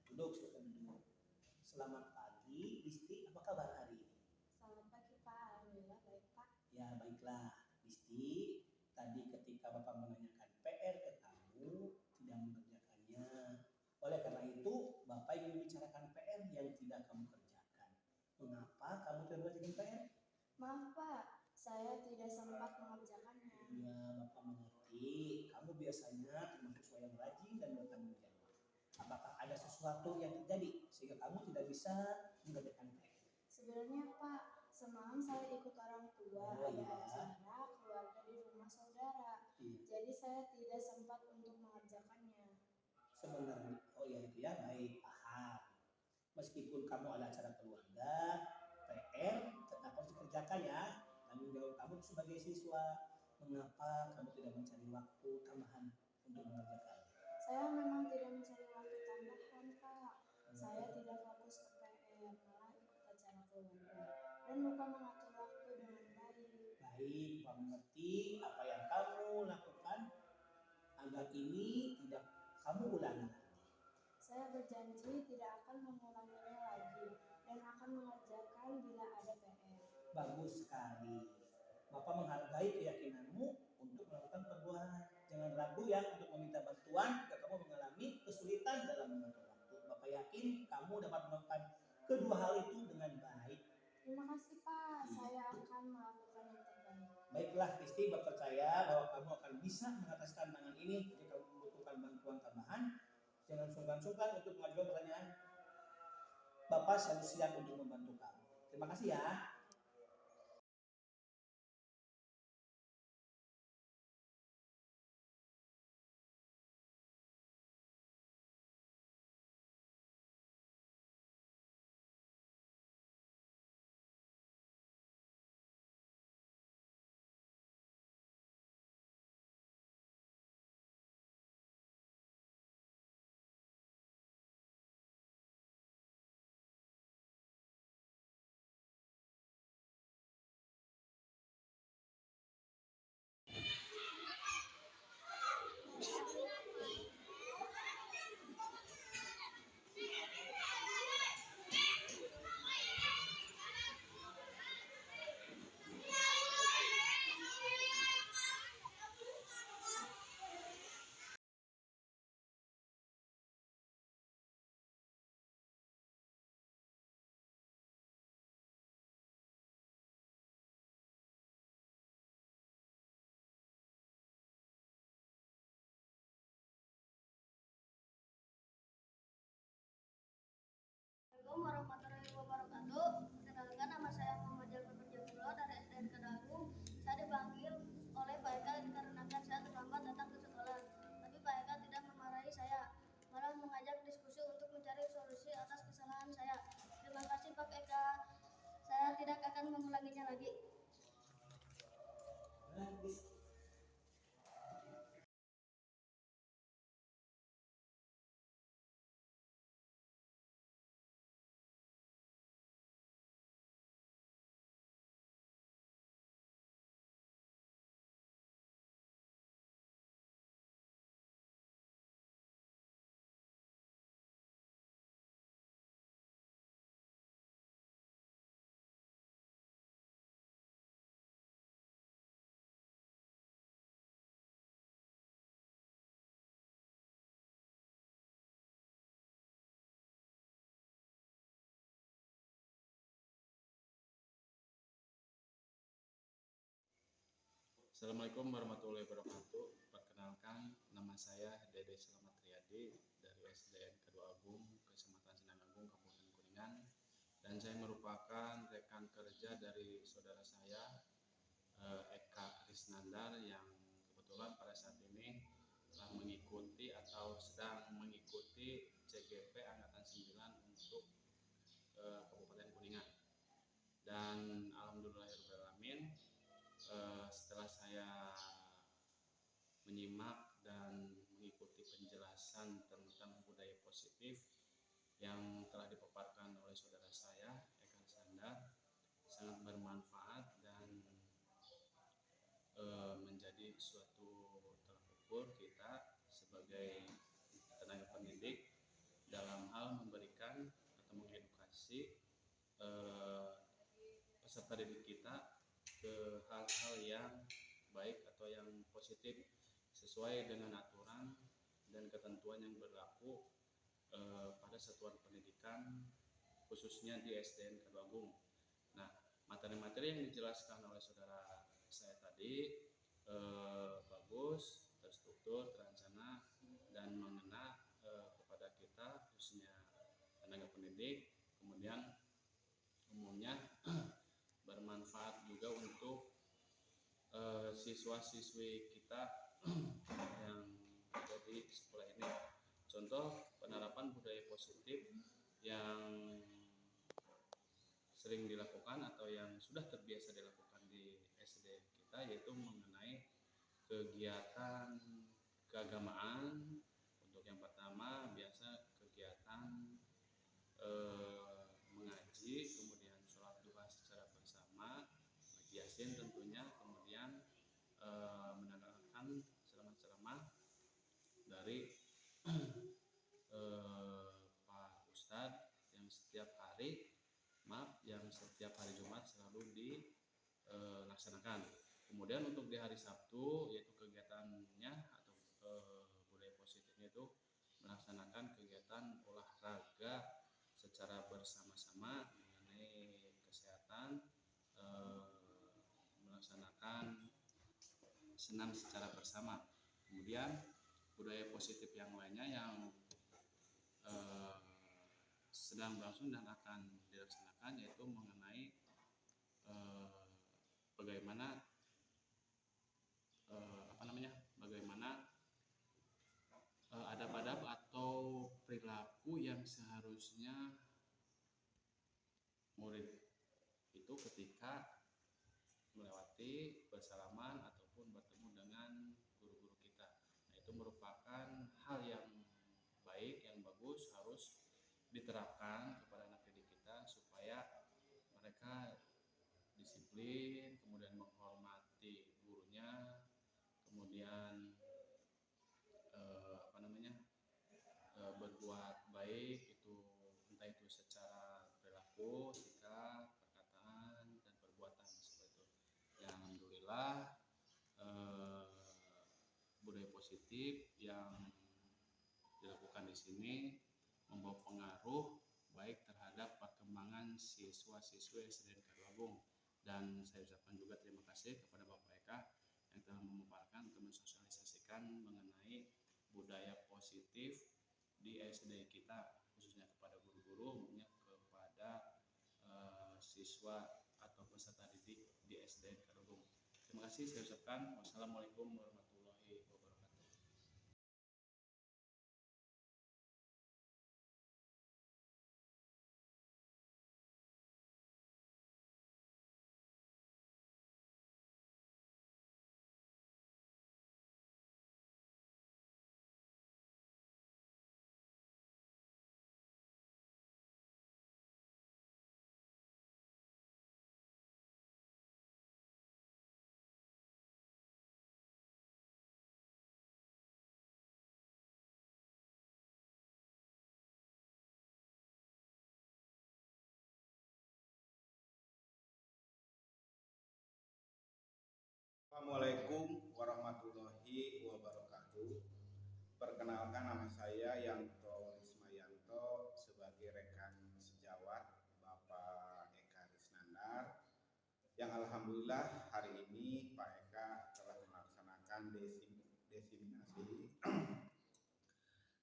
Duduk, silakan duduk. Selamat pagi, Disti. Apa kabar hari ini? Selamat pagi Pak, alhamdulillah baik Pak. Ya, baiklah, Disti. Tadi ketika Bapak menanyakan PR ke kamu, tidak mengerjakannya. Oleh karena itu, Bapak ingin membicarakan PR yang tidak kamu kerjakan. Mengapa kamu tidak mengerjakan PR? Maaf Pak, saya tidak sempat mengerjakannya. Ya, Bapak mengerti. Kamu biasanya termasuk siswa yang rajin dan bertanggung jawab. Apakah ada sesuatu yang terjadi sehingga kamu tidak bisa mengerjakan PR? Sebenarnya Pak, semalam saya ikut orang tua Oh, ada iya. acara keluarga di rumah saudara. Iya. Jadi saya tidak sempat untuk mengerjakannya. Sebenarnya, oh ya itu ya, baik, paham. Meskipun kamu ada acara keluarga, PR tetap harus dikerjakan ya. Tanggung jawab kamu sebagai siswa. Mengapa kamu tidak mencari waktu tambahan untuk mengerjakan? Saya memang tidak mencari waktu tambahan, Pak. Saya tidak fokus ke PR, malah ikut acara keluarga dan lupa mengatur waktu dengan baik. Baik, kamu mengerti apa yang kamu lakukan agar ini tidak kamu ulangi lagi. Saya berjanji tidak akan mengulanginya lagi dan akan mengerjakan bila ada PR. Bagus sekali. Bapak menghargai keyakinanmu untuk melakukan perbuatan. Jangan ragu ya untuk meminta bantuan jika kamu mengalami kesulitan dalam mengatur waktu. Bapak yakin kamu dapat melakukan kedua hal itu dengan baik. Terima kasih, Pak. Saya akan melakukan yang terbaik. Baiklah, Kristi, Bapak percaya bahwa kamu akan bisa mengatasi tantangan ini. Jika kamu membutuhkan bantuan tambahan, jangan sungkan-sungkan untuk mengajukan pertanyaan. Bapak selalu siap untuk membantu kamu. Terima kasih ya. Assalamualaikum warahmatullahi wabarakatuh. Perkenalkan, nama saya Muhammad Jalfar Jamilo dari SDN Kedagung. Saya dipanggil oleh Pak Eka dikarenakan saya terlambat datang ke sekolah. Tapi Pak Eka tidak memarahi saya, malah mengajak diskusi untuk mencari solusi atas kesalahan saya. Terima kasih Pak Eka. Saya tidak akan mengulanginya lagi. Assalamualaikum warahmatullahi wabarakatuh. Perkenalkan, nama saya Dede Selamat Riyadi dari SDN Kedua Agung, Kecamatan Sinanggung, Kabupaten Kuningan, dan saya merupakan rekan kerja dari saudara saya Eka Risnandar yang kebetulan pada saat ini telah mengikuti atau sedang mengikuti CGP Angkatan 9 untuk Kabupaten Kuningan. Dan alhamdulillahirrahmanirrahim, setelah saya menyimak dan mengikuti penjelasan tentang budaya positif yang telah dipaparkan oleh saudara saya Eka Risnandar, sangat bermanfaat dan menjadi suatu tolak ukur kita sebagai tenaga pendidik dalam hal memberikan atau mengedukasi peserta didik kita ke hal-hal yang baik atau yang positif sesuai dengan aturan dan ketentuan yang berlaku pada satuan pendidikan khususnya di SDN Kedua Agung. Nah, materi-materi yang dijelaskan oleh saudara saya tadi bagus, terstruktur, terencana, dan mengena kepada kita khususnya tenaga pendidik. Kemudian umumnya bermanfaat juga untuk siswa-siswi kita yang ada di sekolah ini. Contoh penerapan budaya positif yang sering dilakukan atau yang sudah terbiasa dilakukan di SD kita, yaitu mengenai kegiatan keagamaan. Untuk yang pertama biasa kegiatan mengaji, kemudian sholat duha secara bersama, ngaji yasin tentunya, kemudian mendengarkan ceramah-ceramah dari Pak Ustadz yang setiap hari Jumat selalu dilaksanakan. Kemudian untuk di hari Sabtu, yaitu kegiatannya atau budaya positifnya itu melaksanakan kegiatan olahraga secara bersama-sama mengenai kesehatan, melaksanakan senam secara bersama. Kemudian budaya positif yang lainnya yang sedang berlangsung dan akan dilaksanakan yaitu mengenai bagaimana adab-adab atau perilaku yang seharusnya murid itu ketika melewati bersalaman ataupun bertemu dengan guru-guru kita. Nah, itu merupakan hal yang baik, yang bagus, harus diterapkan kepada anak didik kita supaya mereka disiplin, kemudian menghormati gurunya, kemudian berbuat baik, itu entah itu secara perilaku, sikap, perkataan, dan perbuatan seperti itu. Dan alhamdulillah budaya positif yang dilakukan di sini membawa pengaruh baik terhadap perkembangan siswa-siswi SDN Kaduagung. Dan saya ucapkan juga terima kasih kepada Bapak Eka yang telah memaparkan atau mensosialisasikan mengenai budaya positif di SD kita, khususnya kepada guru-guru, umumnya kepada siswa atau peserta didik di SDN Kaduagung. Terima kasih, saya ucapkan wassalamualaikum warahmatullahi wabarakatuh. Assalamualaikum warahmatullahi wabarakatuh. Perkenalkan, nama saya Yanto Lismayanto sebagai rekan sejawat Bapak Eka Risnandar, yang alhamdulillah hari ini Pak Eka telah melaksanakan desiminasi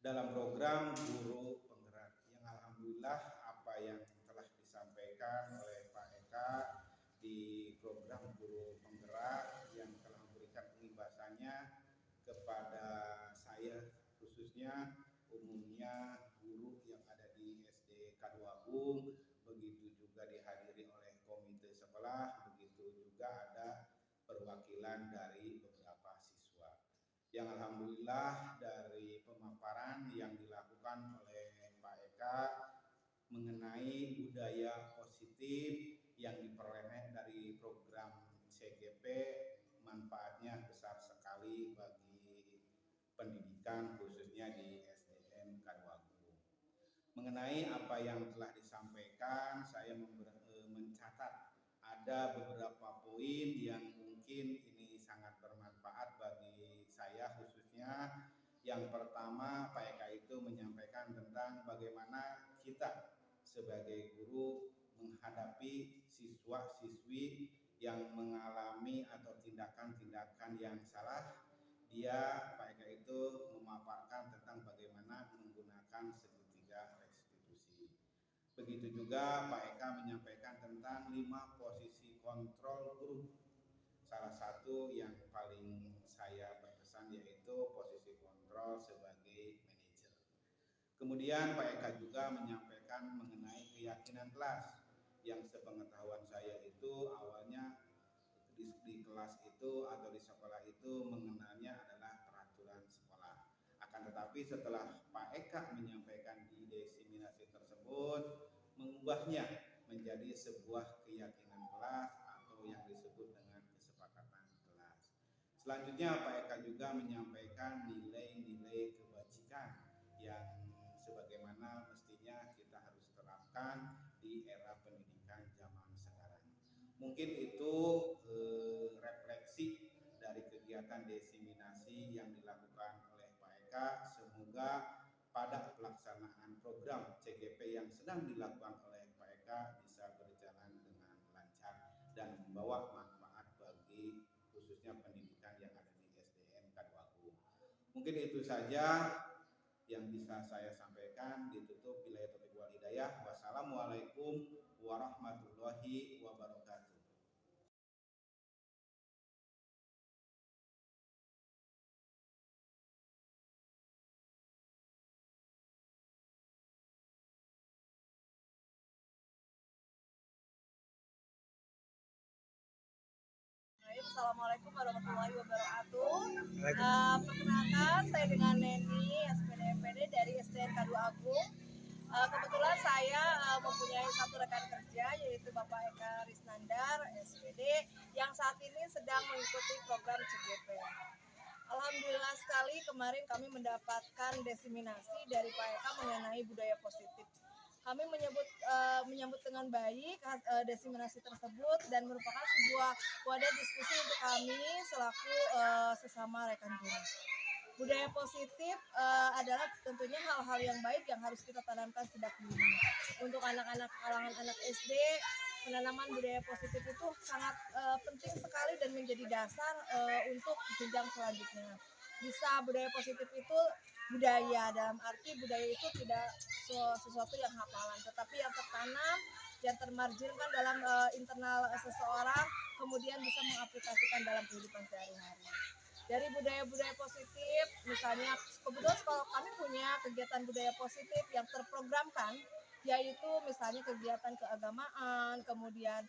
dalam program guru penggerak, yang alhamdulillah apa yang telah disampaikan oleh Pak Eka di program guru penggerak yang telah memberikan pengibasannya kepada saya, khususnya umumnya guru yang ada di SD Kaduagung, begitu juga dihadiri oleh komite sekolah, begitu juga ada perwakilan dari beberapa siswa. Yang alhamdulillah dari pemaparan yang dilakukan oleh Pak Eka mengenai budaya positif yang diperoleh dari program CGP, manfaatnya besar sekali bagi pendidikan khususnya di SDN Kaduagung. Mengenai apa yang telah disampaikan, saya mencatat ada beberapa poin yang mungkin ini sangat bermanfaat bagi saya khususnya. Yang pertama, Pak Eka itu menyampaikan tentang bagaimana kita sebagai guru menghadapi siswa-siswi yang mengalami atau tindakan-tindakan yang salah. Dia, Pak Eka itu memaparkan tentang bagaimana menggunakan segitiga restitusi. Begitu juga Pak Eka menyampaikan tentang 5 posisi kontrol guru. Salah satu yang paling saya berkesan yaitu posisi kontrol sebagai manajer. Kemudian Pak Eka juga menyampaikan mengenai keyakinan kelas yang sepengetahuan saya itu awalnya di kelas itu atau di sekolah itu mengenalnya adalah peraturan sekolah. Akan tetapi setelah Pak Eka menyampaikan di desiminasi tersebut, mengubahnya menjadi sebuah keyakinan kelas atau yang disebut dengan kesepakatan kelas. Selanjutnya Pak Eka juga menyampaikan nilai-nilai kebajikan yang sebagaimana mestinya kita harus terapkan di era pendidikan zaman sekarang. Mungkin itu refleksi dari kegiatan desiminasi yang dilakukan oleh Pak Eka. Semoga pada pelaksanaan program CGP yang sedang dilakukan oleh Pak Eka bisa berjalan dengan lancar dan membawa manfaat bagi khususnya pendidikan yang ada di SDN Kaduagung. Mungkin itu saja yang bisa saya sampaikan. Ditutup billahi taufiq wal hidayah. Wassalamualaikum warahmatullahi wabarakatuh. Assalamualaikum warahmatullahi wabarakatuh. Perkenalkan, saya dengan Neni, SPD MPD dari SDN Kaduagung. Kebetulan saya mempunyai satu rekan kerja yaitu Bapak Eka Risnandar, SPD, yang saat ini sedang mengikuti program CGP. Alhamdulillah sekali kemarin kami mendapatkan desiminasi dari Pak Eka mengenai budaya positif. Kami menyambut dengan baik desiminasi tersebut dan merupakan sebuah wadah diskusi untuk kami selaku sesama rekan guru. Budaya positif adalah tentunya hal-hal yang baik yang harus kita tanamkan sejak dini. Untuk anak-anak kalangan anak SD, penanaman budaya positif itu sangat penting sekali dan menjadi dasar untuk jenjang selanjutnya. Bisa budaya positif itu budaya, dalam arti budaya itu tidak sesuatu yang hafalan, tetapi yang tertanam, yang termarjinkan dalam internal seseorang, kemudian bisa mengaplikasikan dalam kehidupan sehari-hari. Dari budaya-budaya positif, misalnya kebetulan sekolah kami punya kegiatan budaya positif yang terprogramkan, yaitu misalnya kegiatan keagamaan, kemudian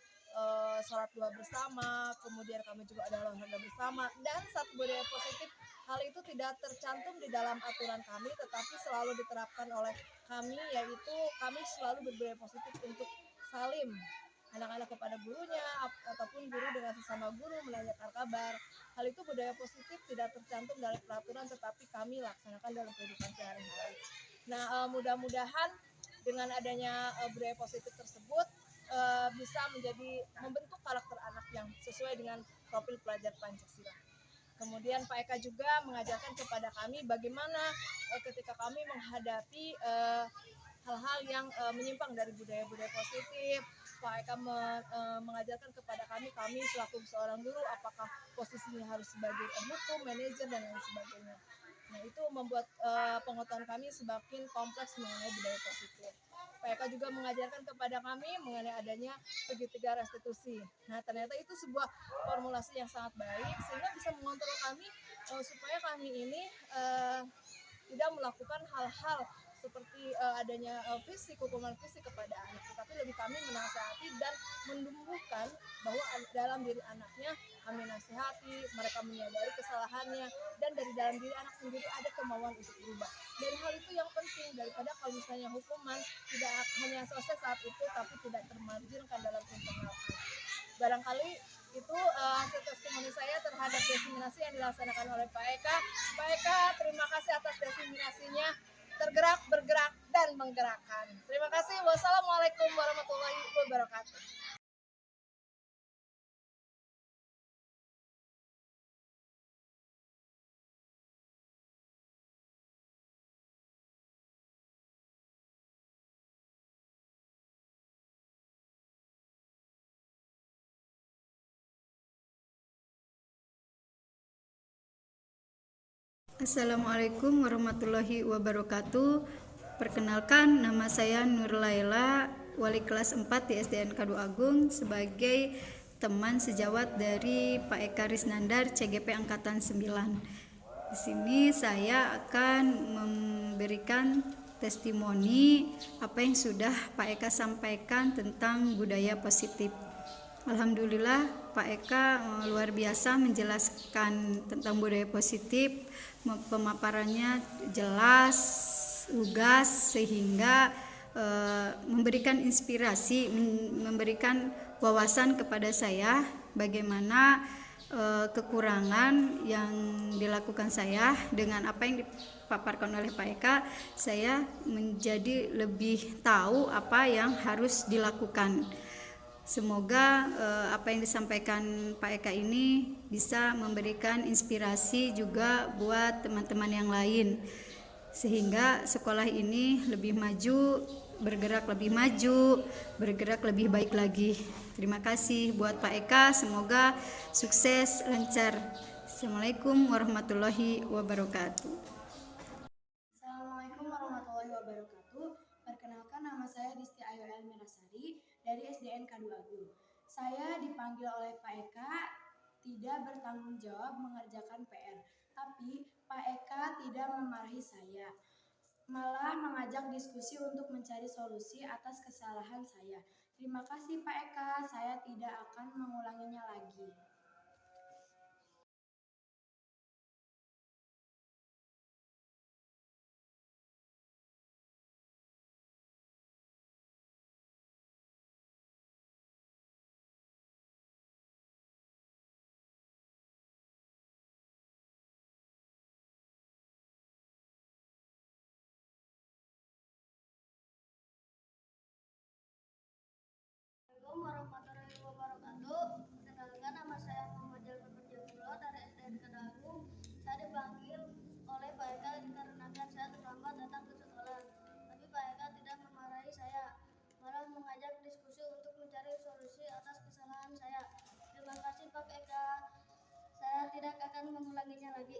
sholat dua bersama, kemudian kami juga ada olahraga bersama, dan satu budaya positif. Hal itu tidak tercantum di dalam aturan kami, tetapi selalu diterapkan oleh kami, yaitu kami selalu berbudaya positif untuk salim anak-anak kepada gurunya ataupun guru dengan sesama guru menanyakan kabar. Hal itu budaya positif tidak tercantum dalam peraturan, tetapi kami laksanakan dalam kehidupan sehari-hari. Nah, mudah-mudahan dengan adanya budaya positif tersebut bisa membentuk karakter anak yang sesuai dengan profil pelajar Pancasila. Kemudian Pak Eka juga mengajarkan kepada kami bagaimana ketika kami menghadapi hal-hal yang menyimpang dari budaya-budaya positif. Pak Eka mengajarkan kepada kami selaku seorang guru, apakah posisinya harus sebagai penghukum, manajer, dan lain sebagainya. Nah, itu membuat pengetahuan kami semakin kompleks mengenai budaya positif. Pak Eka juga mengajarkan kepada kami mengenai adanya segitiga restitusi. Nah, ternyata itu sebuah formulasi yang sangat baik sehingga bisa mengontrol kami supaya kami ini tidak melakukan hal-hal seperti adanya hukuman fisik kepada anak, tetapi lebih kami menasihati dan menumbuhkan bahwa dalam diri anaknya kami nasihati, mereka menyadari kesalahannya, dan dari dalam diri anak sendiri ada kemauan untuk berubah. Dari hal itu yang penting, daripada kalau misalnya hukuman tidak hanya selesai saat itu, tapi tidak termarjinkan dalam internal kami. Barangkali itu hasil testimoni saya terhadap desiminasi yang dilaksanakan oleh Pak Eka. Pak Eka, terima kasih atas desiminasinya. Tergerak, bergerak, dan menggerakkan. Terima kasih. Wassalamualaikum warahmatullahi wabarakatuh. Assalamualaikum warahmatullahi wabarakatuh. Perkenalkan, nama saya Nur Laila, wali kelas 4 di SDN Kaduagung sebagai teman sejawat dari Pak Eka Risnandar CGP Angkatan 9. Di sini saya akan memberikan testimoni apa yang sudah Pak Eka sampaikan tentang budaya positif. Alhamdulillah Pak Eka luar biasa menjelaskan tentang budaya positif, pemaparannya jelas, lugas, sehingga memberikan inspirasi, memberikan wawasan kepada saya bagaimana kekurangan yang dilakukan saya. Dengan apa yang dipaparkan oleh Pak Eka, saya menjadi lebih tahu apa yang harus dilakukan. Semoga apa yang disampaikan Pak Eka ini bisa memberikan inspirasi juga buat teman-teman yang lain, sehingga sekolah ini lebih maju, bergerak lebih maju, bergerak lebih baik lagi. Terima kasih buat Pak Eka, semoga sukses, lancar. Assalamualaikum warahmatullahi wabarakatuh. Assalamualaikum warahmatullahi wabarakatuh. Perkenalkan, nama saya Disti Ayu Elmirasari dari SDN Kadu Agung. Saya dipanggil oleh Pak Eka tidak bertanggung jawab mengerjakan PR, tapi Pak Eka tidak memarahi saya, malah mengajak diskusi untuk mencari solusi atas kesalahan saya. Terima kasih Pak Eka, saya tidak akan mengulanginya lagi. Assalamualaikum warahmatullahi wabarakatuh. Perkenalkan, nama saya Muhammad Jalfar Perjamilo dari SDN Kadagung. Saya dipanggil oleh Pak Eka dikarenakan saya terlambat datang ke sekolah. Tapi Pak Eka tidak memarahi saya, malah mengajak diskusi untuk mencari solusi atas kesalahan saya. Terima kasih Pak Eka. Saya tidak akan mengulanginya lagi.